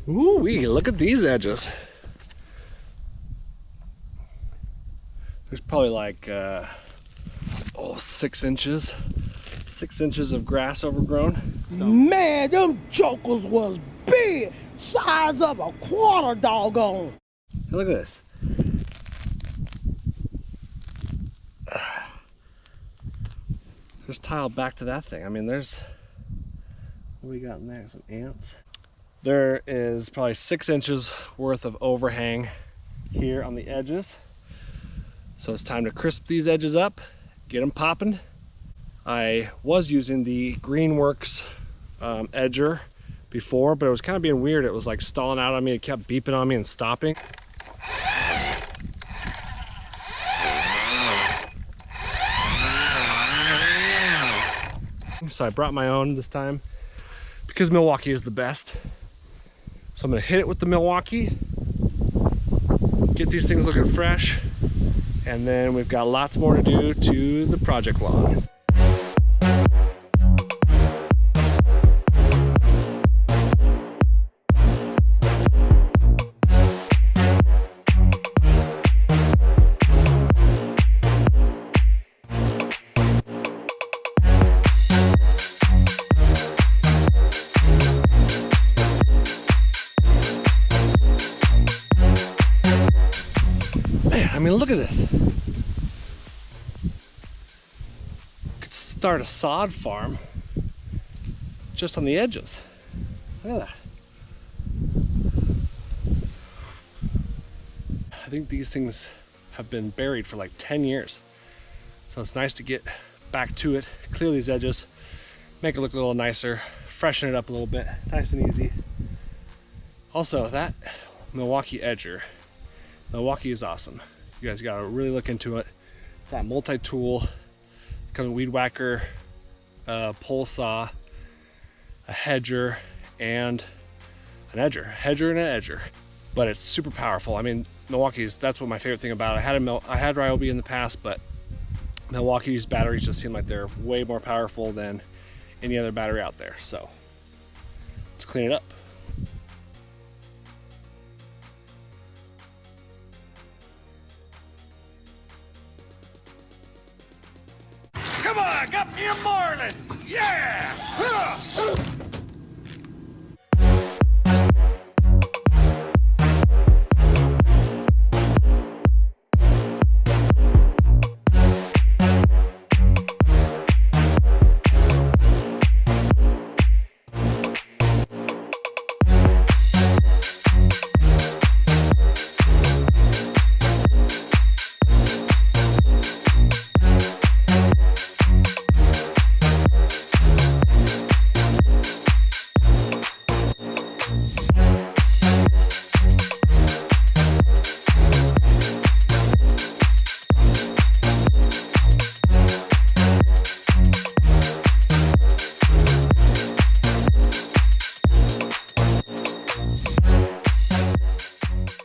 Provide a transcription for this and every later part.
Ooh-wee, look at these edges. There's probably like 6 inches. 6 inches of grass overgrown. Man, them jokers was big. Size of a quarter doggone. Hey, look at this. There's tile back to that thing. I mean, there's, what do we got in there? Some ants. There is probably 6 inches worth of overhang here on the edges. So it's time to crisp these edges up, get them popping. I was using the Greenworks edger before, but it was kind of being weird. It was like stalling out on me. It kept beeping on me and stopping. So I brought my own this time because Milwaukee is the best. So I'm gonna hit it with the Milwaukee, get these things looking fresh, and then we've got lots more to do to the project lawn. Man, I mean, look at this. Could start a sod farm just on the edges. Look at that. I think these things have been buried for like 10 years. So it's nice to get back to it, clear these edges, make it look a little nicer, freshen it up a little bit, nice and easy. Also, that Milwaukee edger, Milwaukee is awesome. You guys gotta really look into it. That multi-tool, comes with a weed whacker, a pole saw, a hedger, and an edger. Hedger and an edger. But it's super powerful. I mean, Milwaukee's, that's what my favorite thing about it. I had Ryobi in the past, but Milwaukee's batteries just seem like they're way more powerful than any other battery out there. So let's clean it up. Come on, got me a marlin! Yeah!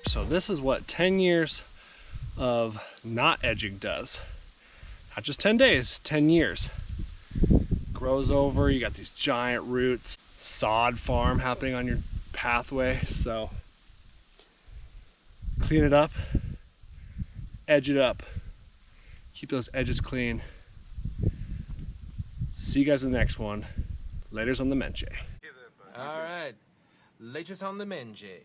So this is what 10 years of not edging does. Not just 10 days, 10 years. Grows over, you got these giant roots, sod farm happening on your pathway. So clean it up, edge it up, keep those edges clean. See you guys in the next one. Laters on the Menche. All right, latest on the Menche.